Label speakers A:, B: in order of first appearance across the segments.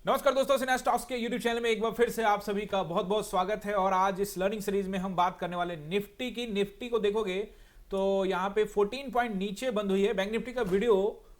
A: नमस्कार दोस्तों, सिन्हा स्टॉक्स के यूट्यूब चैनल में एक बार फिर से आप सभी का बहुत बहुत स्वागत है। और आज इस लर्निंग सीरीज में हम बात करने वाले निफ्टी की। निफ्टी को देखोगे तो यहाँ पे 14 पॉइंट नीचे बंद हुई है। बैंक निफ्टी का वीडियो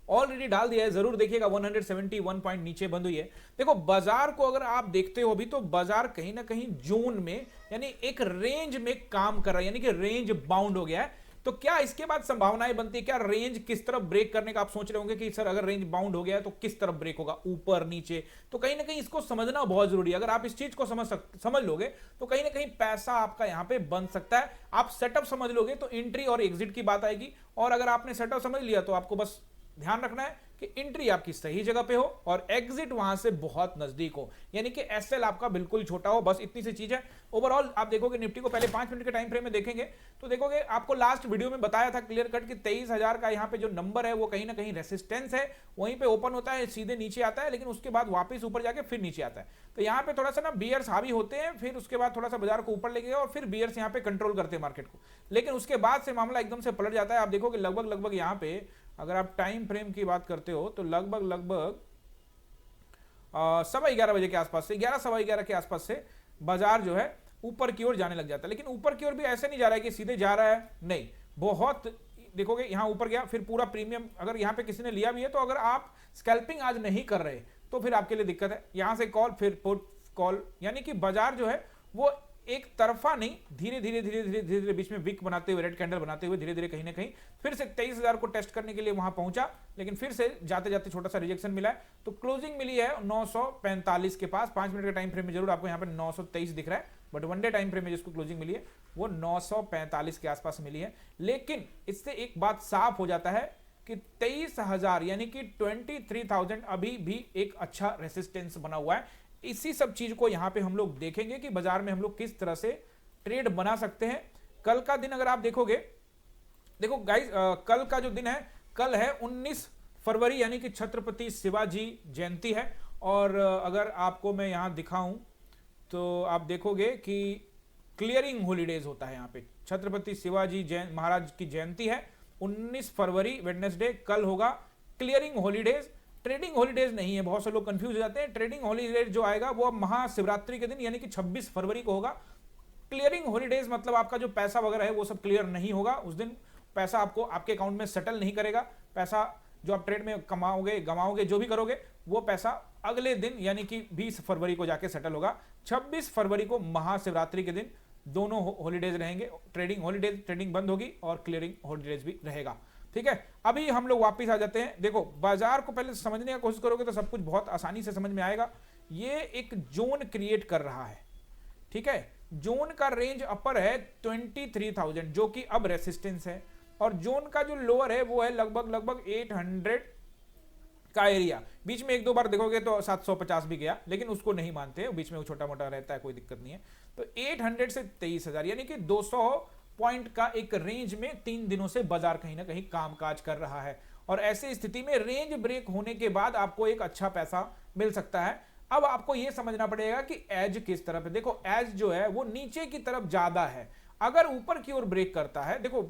A: ऑलरेडी डाल दिया है, जरूर देखिएगा। 171 पॉइंट नीचे बंद हुई है। देखो बाजार को अगर आप देखते हो अभी, तो बाजार कहीं ना कहीं जोन में यानी एक रेंज में काम कर रहा है, यानी कि रेंज बाउंड हो गया है। तो क्या इसके बाद संभावनाएं बनती है, क्या रेंज किस तरफ ब्रेक करने का? आप सोच रहे होंगे कि सर अगर रेंज बाउंड हो गया है तो किस तरफ ब्रेक होगा, ऊपर नीचे? तो कहीं ना कहीं इसको समझना बहुत जरूरी है। अगर आप इस चीज को समझ लोगे तो कहीं ना कहीं पैसा आपका यहां पे बन सकता है। आप सेटअप समझ लोगे तो एंट्री और एग्जिट की बात आएगी। और अगर आपने सेटअप समझ लिया तो आपको बस ध्यान रखना है कि एंट्री आपकी सही जगह पे हो और एग्जिट वहां से बहुत नजदीक हो, यानी कि एसएल आपका बिल्कुल छोटा हो। बस इतनी सी चीज है। ओवरऑल आप देखोगे निफ्टी को पहले 5 मिनट के टाइम फ्रेम में देखेंगे तो देखोगे, आपको लास्ट वीडियो में बताया था क्लियर कट कि 23,000 का यहाँ पे जो नंबर है वो कहीं ना कहीं रेसिस्टेंस है। वहीं पे ओपन होता है, सीधे नीचे आता है, लेकिन उसके बाद वापस ऊपर जाके फिर नीचे आता है। तो यहाँ पे थोड़ा सा ना बियर्स हावी होते हैं, फिर उसके बाद थोड़ा सा बाजार को ऊपर ले गया और फिर बियर्स यहाँ पे कंट्रोल करते हैं मार्केट को। लेकिन उसके बाद से मामला एकदम से पलट जाता है। आप देखोगे लगभग यहाँ पे अगर आप टाइम फ्रेम की बात करते हो तो लगभग 11:15 बजे के आसपास से, 11 के आसपास से बाजार जो है ऊपर की ओर जाने लग जाता है। लेकिन ऊपर की ओर भी ऐसे नहीं जा रहा है कि सीधे जा रहा है, नहीं। बहुत देखोगे यहाँ ऊपर गया, फिर पूरा प्रीमियम अगर यहाँ पे किसी ने लिया भी है तो अगर आप स्कैल्पिंग आज नहीं कर रहे तो फिर आपके लिए दिक्कत है। यहां से कॉल, फिर पुट कॉल, यानी कि बाजार जो है वो एक तरफा नहीं, धीरे धीरे बीच में विक बनाते हुए, रेड कैंडल बनाते हुए धीरे धीरे कहीं ना कहीं फिर से 23,000 को टेस्ट करने के लिए वहां पहुंचा। लेकिन फिर से जाते जाते छोटा सा रिजेक्शन मिला है। तो क्लोजिंग मिली है 945 के पास। 5 मिनट के टाइम फ्रेम में जरूर आपको यहाँ पे 923 दिख रहा है, but one day time frame में जिसको क्लोजिंग मिली है वो 945 के आसपास मिली है। लेकिन इससे एक बात साफ हो जाता है कि 23,000 यानी कि 23,000 अभी भी एक अच्छा रेसिस्टेंस बना हुआ है। इसी सब चीज को यहां पे हम लोग देखेंगे कि बाजार में हम लोग किस तरह से ट्रेड बना सकते हैं। कल का दिन अगर आप देखोगे, देखो गाइस, कल का जो दिन है, कल है 19 फरवरी, यानी कि छत्रपति शिवाजी जयंती है। और अगर आपको मैं यहां दिखाऊं तो आप देखोगे कि क्लियरिंग हॉलीडेज होता है यहाँ पे। छत्रपति शिवाजी महाराज की जयंती है 19 फरवरी, वेडनेसडे, कल होगा क्लियरिंग हॉलीडेज। ट्रेडिंग हॉलीडेज नहीं है, बहुत से लोग कंफ्यूज हो जाते हैं। ट्रेडिंग हॉलीडेज जो आएगा वो अब महाशिवरात्रि के दिन यानी कि 26 फरवरी को होगा। क्लियरिंग हॉलीडेज मतलब आपका जो पैसा वगैरह है वो सब क्लियर नहीं होगा उस दिन। पैसा आपको आपके अकाउंट में सेटल नहीं करेगा। पैसा जो आप ट्रेड में कमाओगे, गमाओगे, जो भी करोगे, वो पैसा अगले दिन यानी कि 20 फरवरी को जाके सेटल होगा। 26 फरवरी को महाशिवरात्रि के दिन दोनों हॉलीडेज रहेंगे। ट्रेडिंग हॉलीडेज, ट्रेडिंग बंद होगी, और क्लियरिंग हॉलीडेज भी रहेगा। ठीक है, अभी हम लोग वापस आ जाते हैं। देखो बाजार को पहले समझने की कोशिश करोगे तो सब कुछ बहुत आसानी से समझ में आएगा। ये एक जोन क्रिएट कर रहा है, ठीक है। जोन का रेंज अपर है 23,000 जो कि अब रेसिस्टेंस है, और जोन का जो लोअर है वो है लगभग 800 का एरिया। बीच में एक दो बार देखोगे तो 750 भी गया, लेकिन उसको नहीं मानते, बीच में वो छोटा मोटा रहता है, कोई दिक्कत नहीं है। तो 800 से 23,000 यानी कि 200 पॉइंट का एक रेंज में 3 दिनों से बाजार कहीं ना कहीं कामकाज कर रहा है। और ऐसी स्थिति में रेंज ब्रेक होने के बाद आपको एक अच्छा पैसा मिल सकता है। अब आपको यह समझना पड़ेगा कि एज किस तरफ है। देखो एज जो है वो नीचे की तरफ ज्यादा है। अगर ऊपर की ओर ब्रेक करता है, देखो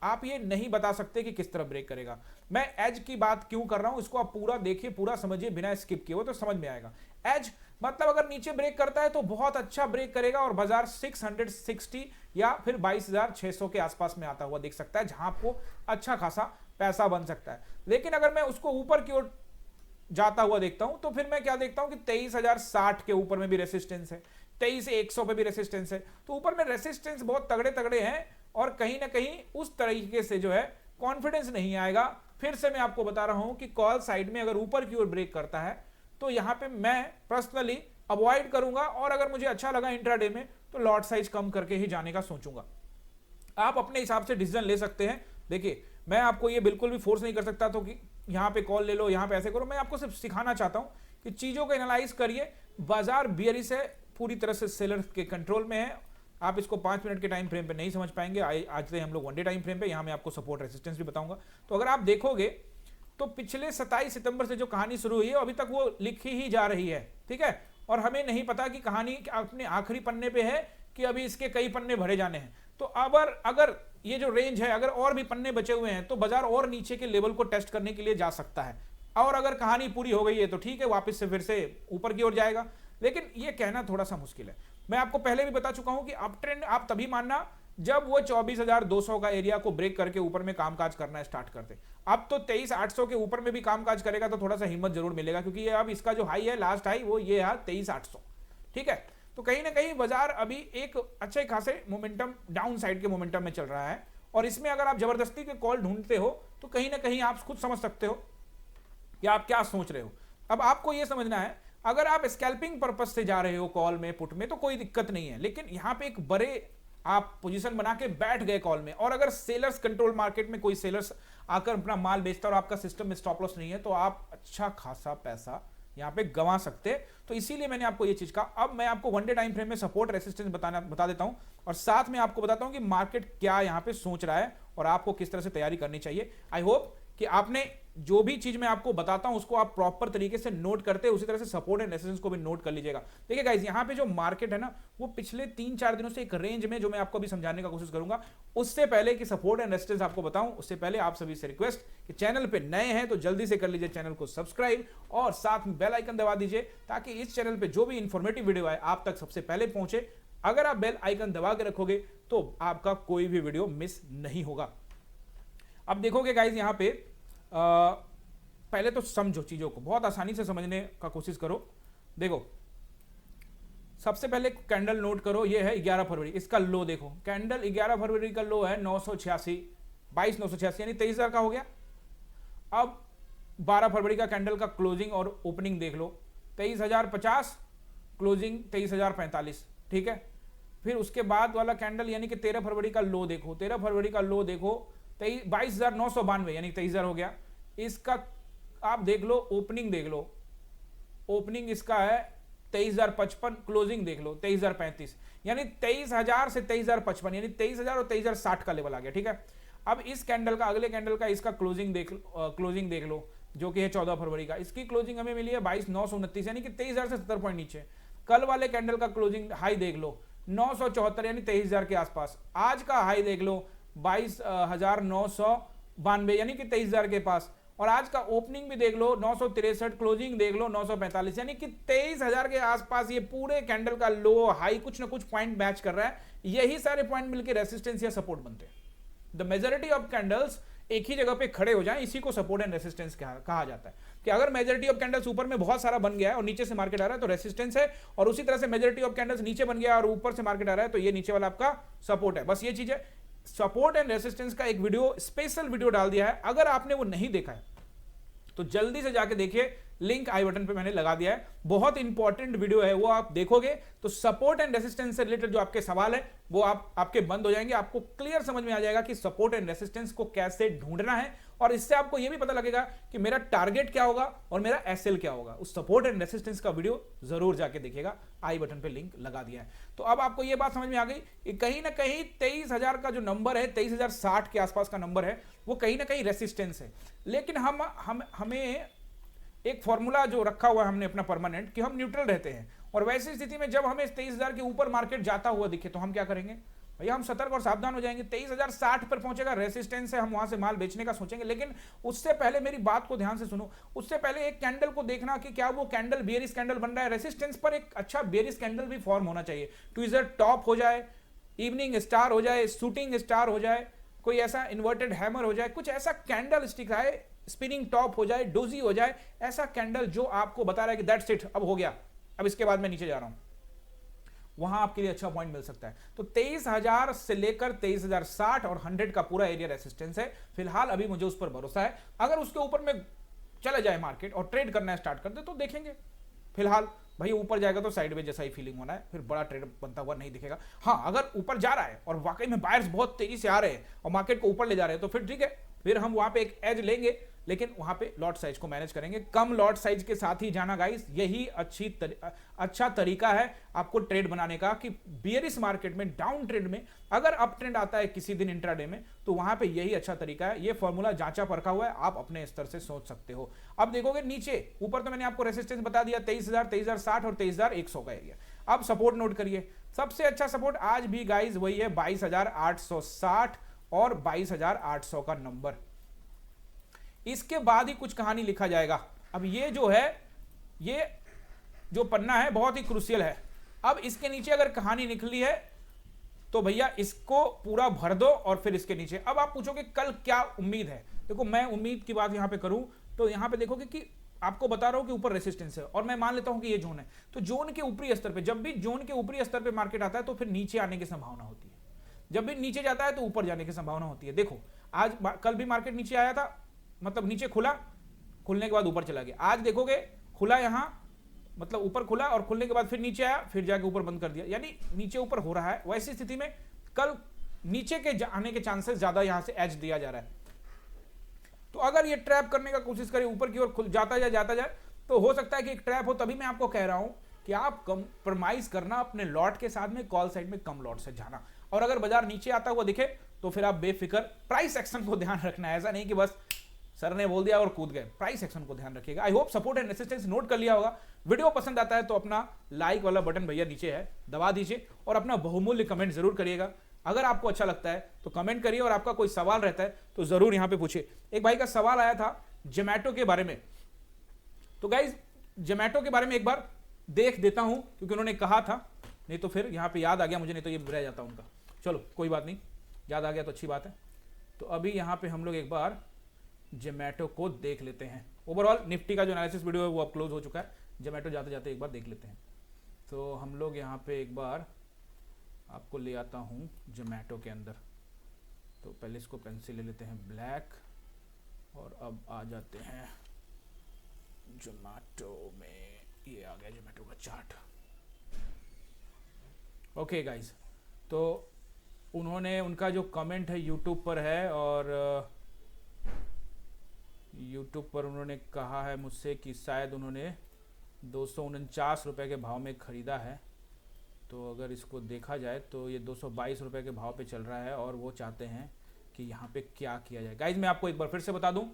A: आप ये नहीं बता सकते कि किस तरफ ब्रेक करेगा। मैं एज की बात क्यों कर रहा हूं, इसको आप पूरा देखिए, पूरा समझिए बिना स्किप किए, वो तो समझ में आएगा। एज मतलब अगर नीचे ब्रेक करता है तो बहुत अच्छा ब्रेक करेगा और बाजार 660 या फिर 22,600 के आसपास में आता हुआ दिख सकता है, जहां आपको अच्छा खासा पैसा बन सकता है। लेकिन अगर मैं उसको ऊपर की ओर जाता हुआ देखता हूं तो फिर मैं क्या देखता हूं कि 23,060 के ऊपर में भी रेसिस्टेंस है, 23,100 पे भी रेसिस्टेंस है। तो ऊपर में रेसिस्टेंस बहुत तगड़े तगड़े हैं, और कहीं ना कहीं उस तरीके से जो है कॉन्फिडेंस नहीं आएगा। फिर से मैं आपको बता रहा हूं कि कॉल साइड में अगर ऊपर की ओर ब्रेक करता है तो यहां पे मैं पर्सनली अवॉइड करूंगा, और अगर मुझे अच्छा लगा इंट्राडे में तो लॉट साइज कम करके ही जाने का सोचूंगा। आप अपने हिसाब से डिसीजन ले सकते हैं। देखिए मैं आपको ये बिल्कुल भी फोर्स नहीं कर सकता तो कि यहां पे कॉल ले लो, यहां पे ऐसे करो। मैं आपको सिर्फ सिखाना चाहता हूं कि चीजों को एनालाइज करिए। बाजार बियरिश है, पूरी तरह से सेलर के कंट्रोल में है। आप इसको 5 मिनट के टाइम फ्रेम पे नहीं समझ पाएंगे। आज से हम लोग वन डे टाइम फ्रेम पे, यहां मैं आपको सपोर्ट रेसिस्टेंस भी बताऊंगा। तो अगर आप देखोगे तो पिछले 27 सितंबर से जो कहानी शुरू हुई है अभी तक वो लिखी ही जा रही है, ठीक है। और हमें नहीं पता कि कहानी अपने आखिरी पन्ने पे है कि अभी इसके कई पन्ने भरे जाने हैं। तो अगर ये जो रेंज है, अगर और भी पन्ने बचे हुए हैं तो बाजार और नीचे के लेवल को टेस्ट करने के लिए जा सकता है। और अगर कहानी पूरी हो गई है तो ठीक है, वापस से फिर से ऊपर की ओर जाएगा, लेकिन ये कहना थोड़ा सा मुश्किल है। मैं आपको पहले भी बता चुका हूं कि अप ट्रेंड आप तभी मानना जब वो 24,200 का एरिया को ब्रेक करके ऊपर में कामकाज करना स्टार्ट करते। अब तो 23,800 के ऊपर में भी कामकाज करेगा तो थोड़ा सा हिम्मत जरूर मिलेगा, क्योंकि ये अब इसका जो हाई है, लास्ट हाई, वो ये है 23,800। ठीक है, तो कहीं ना कहीं बाजार अभी एक अच्छे खासे मोमेंटम, डाउन साइड के मोमेंटम में चल रहा है, और इसमें अगर आप जबरदस्ती के कॉल ढूंढते हो तो कहीं ना कहीं आप खुद समझ सकते हो कि आप क्या सोच रहे हो। अब आपको यह समझना है, अगर आप स्कैल्पिंग पर्पज से जा रहे हो कॉल में, पुट में, तो कोई दिक्कत नहीं है, लेकिन यहां पे एक बड़े आप पोजीशन बना के बैठ गए कॉल में, और अगर सेलर्स कंट्रोल मार्केट में कोई सेलर्स आकर अपना माल बेचता है और आपका सिस्टम में स्टॉप लॉस नहीं है, तो आप अच्छा खासा पैसा यहां पे गंवा सकते। तो इसीलिए मैंने आपको ये चीज कहा। अब मैं आपको वन डे टाइम फ्रेम में सपोर्ट रेसिस्टेंस बता देता हूं, और साथ में आपको बताता हूं कि मार्केट क्या यहां पे सोच रहा है और आपको किस तरह से तैयारी करनी चाहिए। आई होप कि आपने जो भी चीज मैं आपको बताता हूं उसको आप प्रॉपर तरीके से नोट करते हैं, उसी तरह से सपोर्ट एंड रेजिस्टेंस को भी नोट कर लीजिएगा। देखिए गाइस, यहां पे जो मार्केट है ना, वो पिछले 3-4 दिनों से एक रेंज में, जो मैं आपको अभी समझाने का कोशिश करूंगा, उससे पहले कि सपोर्ट एंड रेजिस्टेंस आपको बताऊं, उससे पहले आप सभी से रिक्वेस्ट कि चैनल पे नए हैं तो जल्दी से कर लीजिए चैनल को सब्सक्राइब, और साथ में बेल आइकन दबा दीजिए, ताकि इस चैनल पे जो भी इंफॉर्मेटिव वीडियो आए आप तक सबसे पहले पहुंचे। अगर आप बेल आइकन दबा के रखोगे तो आपका कोई भी वीडियो मिस नहीं होगा। अब देखोगे गाइस, यहां पे पहले तो समझो चीजों को, बहुत आसानी से समझने का कोशिश करो। देखो, सबसे पहले कैंडल नोट करो, ये है 11 फरवरी, इसका लो देखो, कैंडल 11 फरवरी का लो है 986, 22,986, यानी 23,000 का हो गया। अब 12 फरवरी का कैंडल का क्लोजिंग और ओपनिंग देख लो, 23,050, क्लोजिंग 23,045, ठीक है। फिर उसके बाद वाला कैंडल यानी कि 13 फरवरी का लो देखो, 13 फरवरी का लो देखो 22,992, यानी 23,000 हो गया। इसका आप देख लो, ओपनिंग देख लो, ओपनिंग इसका है 23,055, क्लोजिंग देख लो 23,035, यानी 23,000 से 23,055, यानी 23,000 और 23,060 का लेवल आ गया, ठीक है। अब इस कैंडल का, अगले कैंडल का इसका क्लोजिंग देख लो, जो कि है 14 फरवरी का, इसकी क्लोजिंग हमें मिली है 22,929, यानी कि 23,000 से 70 पॉइंट नीचे। कल वाले कैंडल का क्लोजिंग हाई देख लो 974, यानी 23,000 के आसपास। आज का हाई देख लो 22,992, यानी कि 23,000 के पास। और आज का ओपनिंग भी देख लो 963, क्लोजिंग देख लो 945, यानी कि 23,000 के आसपास। ये पूरे कैंडल का लो हाई कुछ ना कुछ पॉइंट मैच कर रहा है, यही सारे पॉइंट मिलकर रेसिस्टेंस या सपोर्ट बनते हैं। द मेजॉरिटी ऑफ कैंडल्स एक ही जगह पे खड़े हो जाएं, इसी को सपोर्ट एंड रेसिस्टेंस कहा जाता है। कि अगर मेजॉरिटी ऑफ कैंडल्स ऊपर में बहुत सारा बन गया है और नीचे से मार्केट आ रहा है तो रेसिस्टेंस है, और उसी तरह से मेजॉरिटी ऑफ कैंडल्स नीचे बन गया और ऊपर से मार्केट आ रहा है तो ये नीचे वाला आपका सपोर्ट है। बस ये चीज है। सपोर्ट एंड रेसिस्टेंस का एक वीडियो, स्पेशल वीडियो डाल दिया है, अगर आपने वो नहीं देखा है तो जल्दी से जाके देखिए, लिंक आई बटन पे मैंने लगा दिया है। बहुत इंपॉर्टेंट वीडियो है, वो आप देखोगे तो सपोर्ट एंड रेसिस्टेंस से रिलेटेड जो आपके सवाल है वो आपके बंद हो जाएंगे। आपको क्लियर समझ में आ जाएगा कि सपोर्ट एंड रेसिस्टेंस को कैसे ढूंढना है, और इससे आपको यह भी पता लगेगा कि मेरा टारगेट क्या होगा और मेरा एसएल क्या होगा। उस सपोर्ट एंड रेसिस्टेंस का वीडियो जरूर जाके देखिएगा, आई बटन पे लिंक लगा दिया है। तो अब आपको यह बात समझ में आ गई कि कहीं ना कहीं 23,000 का जो नंबर है, 23,060 के आसपास का नंबर है, वो कहीं ना कहीं रेसिस्टेंस है। लेकिन हमें एक फॉर्मूला जो रखा हुआ है हमने अपना परमानेंट, कि हम न्यूट्रल रहते हैं, और वैसी स्थिति में जब हमें 23,000 के ऊपर मार्केट जाता हुआ दिखे तो हम क्या करेंगे भैया, हम सतर्क और सावधान हो जाएंगे। 23,060 पर पहुंचेगा, रेसिस्टेंस है, हम वहां से माल बेचने का सोचेंगे। लेकिन उससे पहले मेरी बात को ध्यान से सुनो, उससे पहले एक कैंडल को देखना कि क्या वो कैंडल बेयरिश कैंडल बन रहा है। रेसिस्टेंस पर एक अच्छा बेयरिश कैंडल भी फॉर्म होना चाहिए, ट्विजर टॉप हो जाए, इवनिंग स्टार हो जाए, शूटिंग स्टार हो जाए, कोई ऐसा इन्वर्टेड हैमर हो जाए, कुछ ऐसा कैंडल स्टिक आए, स्पिनिंग टॉप हो जाए, डोजी हो जाए, ऐसा कैंडल जो आपको बता रहा है कि दैट्स इट, अब हो गया, अब इसके बाद मैं नीचे जा रहा हूं, वहां आपके लिए अच्छा पॉइंट मिल सकता है। तो 23,000 से लेकर 23,060 और 100 का पूरा एरिया रेसिस्टेंस है। फिलहाल अभी मुझे उस पर भरोसा है। अगर उसके ऊपर में चला जाए मार्केट और ट्रेड करना स्टार्ट कर दे तो देखेंगे। फिलहाल भाई ऊपर जाएगा तो साइडवेज जैसा ही फीलिंग होना है, फिर बड़ा ट्रेड बनता हुआ नहीं दिखेगा। हाँ, अगर ऊपर जा रहा है और वाकई में बायर्स बहुत तेजी से आ रहे हैं और मार्केट को ऊपर ले जा रहे हैं तो फिर ठीक है, फिर हम वहां पे एक एज लेंगे, लेकिन वहां पे लॉट साइज को मैनेज करेंगे। कम लॉट साइज के साथ ही जाना गाइस, यही अच्छा तरीका है आपको ट्रेड बनाने का। कि बियरिश मार्केट में, डाउन ट्रेंड में, अगर अप ट्रेंड आता है किसी दिन इंट्राडे में, तो वहां पे यही अच्छा तरीका है। ये फॉर्मूला जांचा परखा हुआ है, आप अपने स्तर से सोच सकते हो। अब देखोगे नीचे, ऊपर तो मैंने आपको रेसिस्टेंस बता दिया 23,000, 23,060 और 23,100 का एरिया। अब सपोर्ट नोट करिए। सबसे अच्छा सपोर्ट आज भी गाइस वही है, 22,860 और 22,800 का नंबर। इसके बाद ही कुछ कहानी लिखा जाएगा। अब ये जो है, ये जो पन्ना है बहुत ही क्रूशियल है। अब इसके नीचे अगर कहानी निकली है तो भैया इसको पूरा भर दो और फिर इसके नीचे। अब आप पूछोगे कल क्या उम्मीद है, देखो मैं उम्मीद की बात यहां पे करूं तो यहां पे देखोगे कि आपको बता रहा हूं कि ऊपर रेसिस्टेंस है और मैं मान लेता हूं कि ये जोन है, तो जोन के ऊपरी स्तर पे, जब भी जोन के ऊपरी स्तर पे मार्केट आता है तो फिर नीचे आने की संभावना होती है, जब भी नीचे जाता है तो ऊपर जाने की संभावना होती है। देखो आज कल भी मार्केट नीचे आया था, मतलब नीचे खुला, खुलने के बाद ऊपर चला गया। आज देखोगे खुला यहां, मतलब ऊपर खुला और खुलने के बाद फिर नीचे आया, फिर जाके ऊपर बंद कर दिया, यानी नीचे ऊपर हो रहा है। वैसी स्थिति में कल नीचे के आने के चांसेस ज्यादा यहां से एज दिया जा रहा है। तो अगर ये ट्रैप करने का कोशिश करें, ऊपर की ओर खुल जाता जाए तो हो सकता है कि एक ट्रैप हो। तभी मैं आपको कह रहा हूं कि आप कंप्रोमाइज करना अपने लॉट के साथ में, कॉल साइड में कम लॉट से जाना। और अगर बाजार नीचे आता हुआ दिखे तो फिर आप बेफिक्र प्राइस एक्शन को ध्यान रखना है। ऐसा नहीं कि बस सर ने बोल दिया और कूद गए, प्राइस एक्शन को ध्यान रखिएगा। I hope support and resistance note कर लिया होगा। वीडियो पसंद आता है तो अपना लाइक वाला बटन भैया नीचे है दबा दीजिए और अपना बहुमूल्य कमेंट जरूर करिएगा। अगर आपको अच्छा लगता है तो कमेंट करिए और आपका कोई सवाल रहता है तो जरूर यहां पे पूछिए। एक भाई का सवाल आया था जोमैटो के बारे में, तो गाइज जोमैटो के बारे में एक बार देख देता हूं क्योंकि उन्होंने कहा था, नहीं तो फिर यहां पे याद आ गया मुझे, नहीं तो ये रह जाता उनका। चलो कोई बात नहीं, याद आ गया तो अच्छी बात है। तो अभी यहां पे हम लोग एक बार जोमैटो को देख लेते हैं। ओवरऑल निफ्टी का जो एनालिसिस वीडियो है वो अब क्लोज हो चुका है, जोमैटो जाते जाते एक बार देख लेते हैं। तो हम लोग यहाँ पे एक बार आपको ले आता हूँ जोमैटो के अंदर। तो पहले इसको पेंसिल ले लेते हैं ब्लैक और अब आ जाते हैं जोमैटो में। ये आ गया जोमैटो का चार्ट। ओके गाइस, तो उन्होंने, उनका जो कमेंट है यूट्यूब पर है और यूट्यूब पर उन्होंने कहा है मुझसे कि शायद उन्होंने 249 रुपये के भाव में ख़रीदा है। तो अगर इसको देखा जाए तो ये 222 रुपये के भाव पे चल रहा है और वो चाहते हैं कि यहाँ पे क्या किया जाए। गाइज मैं आपको एक बार फिर से बता दूं,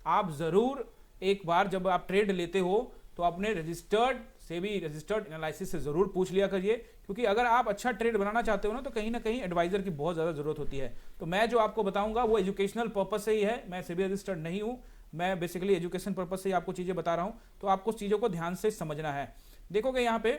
A: आप ज़रूर एक बार जब आप ट्रेड लेते हो तो अपने रजिस्टर्ड एनालिसिस से ज़रूर पूछ लिया करिए, क्योंकि अगर आप अच्छा ट्रेड बनाना चाहते हो ना कहीं एडवाइज़र की बहुत ज़्यादा ज़रूरत होती है। तो मैं जो आपको बताऊँगा वो एजुकेशनल पर्पज़ से ही है, मैं सेबी रजिस्टर्ड नहीं हूँ, मैं बेसिकली एजुकेशन पर्पज़ से आपको चीज़ें बता रहा हूँ। तो आपको चीज़ों को ध्यान से समझना है। देखोगे यहाँ पे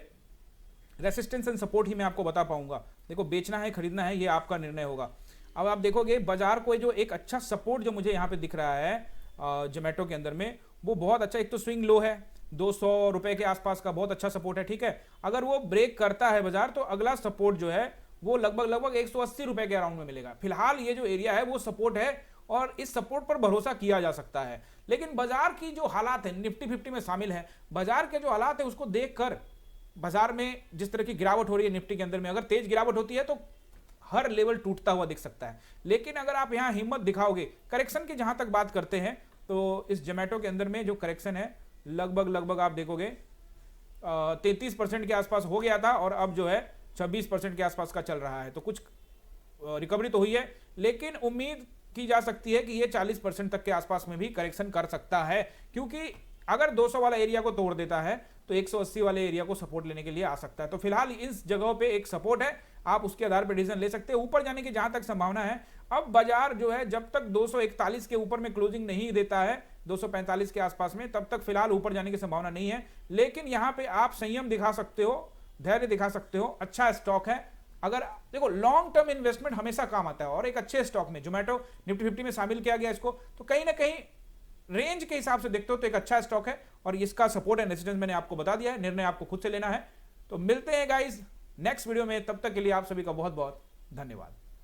A: रेसिस्टेंस एंड सपोर्ट ही मैं आपको बता पाऊंगा। देखो बेचना है खरीदना है ये आपका निर्णय होगा। अब आप देखोगे बाजार को जो एक अच्छा सपोर्ट जो मुझे यहाँ पे दिख रहा है जोमैटो के अंदर में, वो बहुत अच्छा, एक तो स्विंग लो है 200 रुपए के आसपास का, बहुत अच्छा सपोर्ट है, ठीक है। अगर वो ब्रेक करता है बाजार तो अगला सपोर्ट जो है वो लगभग 180 रुपए के अराउंड में मिलेगा। फिलहाल ये जो एरिया है वो सपोर्ट है और इस सपोर्ट पर भरोसा किया जा सकता है। लेकिन बाजार की जो हालात है, निफ्टी 50 में शामिल है, बाजार के जो हालात है उसको देखकर बाजार में जिस तरह की गिरावट हो रही है निफ्टी के अंदर में, अगर तेज गिरावट होती है तो हर लेवल टूटता हुआ दिख सकता है। लेकिन अगर आप यहां हिम्मत दिखाओगे, करेक्शन की जहां तक बात करते हैं तो इस जोमैटो के अंदर में जो करेक्शन है लगभग आप देखोगे 33% के आसपास हो गया था और अब जो है 26% के आसपास का चल रहा है। तो कुछ रिकवरी तो हुई है, लेकिन उम्मीद की जा सकती है कि ये 40% तक के आसपास में भी करेक्शन कर सकता है, क्योंकि अगर 200 वाला एरिया को तोड़ देता है तो 180 वाले एरिया को सपोर्ट लेने के लिए आ सकता है। तो फिलहाल इस जगह पे एक सपोर्ट है, आप उसके आधार पर डिसीजन ले सकते हैं। ऊपर जाने की जहां तक संभावना है, अब बाजार जो है जब तक 241 के ऊपर में क्लोजिंग नहीं देता है 245 के आसपास में, तब तक फिलहाल ऊपर जाने की संभावना नहीं है। लेकिन यहां पे आप संयम दिखा सकते हो, धैर्य दिखा सकते हो, अच्छा स्टॉक है। अगर देखो लॉन्ग टर्म इन्वेस्टमेंट हमेशा काम आता है और एक अच्छे स्टॉक में जोमैटो निफ्टी 50 में शामिल किया गया इसको, तो कहीं ना कहीं रेंज के हिसाब से देखते हो तो एक अच्छा स्टॉक है और इसका सपोर्ट एंड रेजिस्टेंस मैंने आपको बता दिया है, निर्णय आपको खुद से लेना है। तो मिलते हैं गाइस नेक्स्ट वीडियो में, तब तक के लिए आप सभी का बहुत बहुत धन्यवाद।